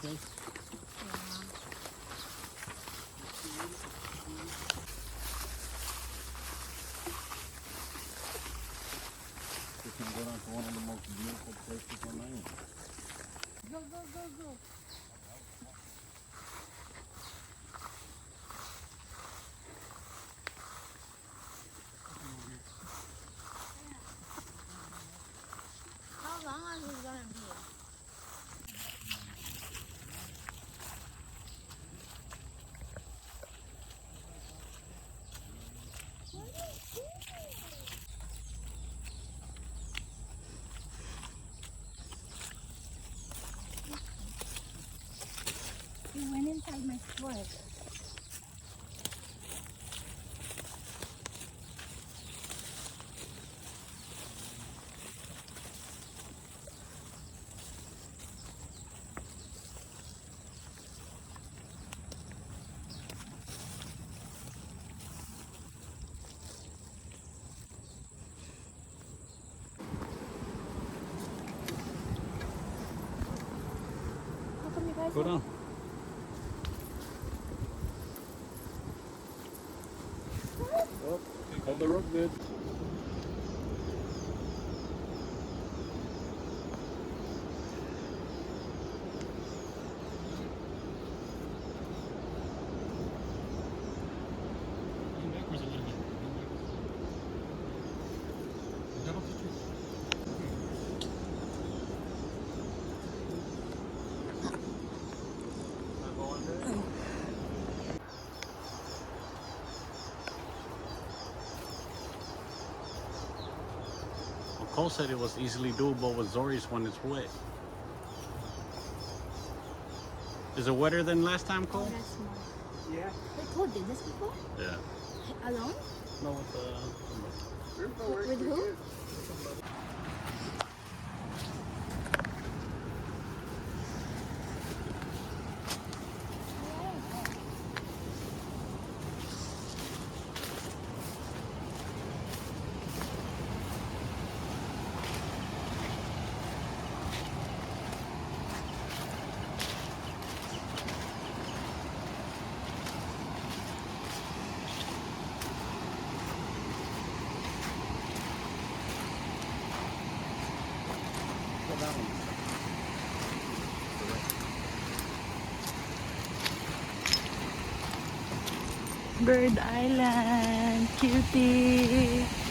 guys. We can go down to one of the most beautiful places on land. Go, go, go, go. How long is it gonna be? It went inside my foot. How come you guys Go down. Oh, hold the rope good. Cole said it was easily doable with Zori's when it's wet. Is it wetter than last time, Cole? Oh, that's small. Yeah. Wait, Cole did this before? Yeah. Alone? No, with With who? Bird Island, cutie.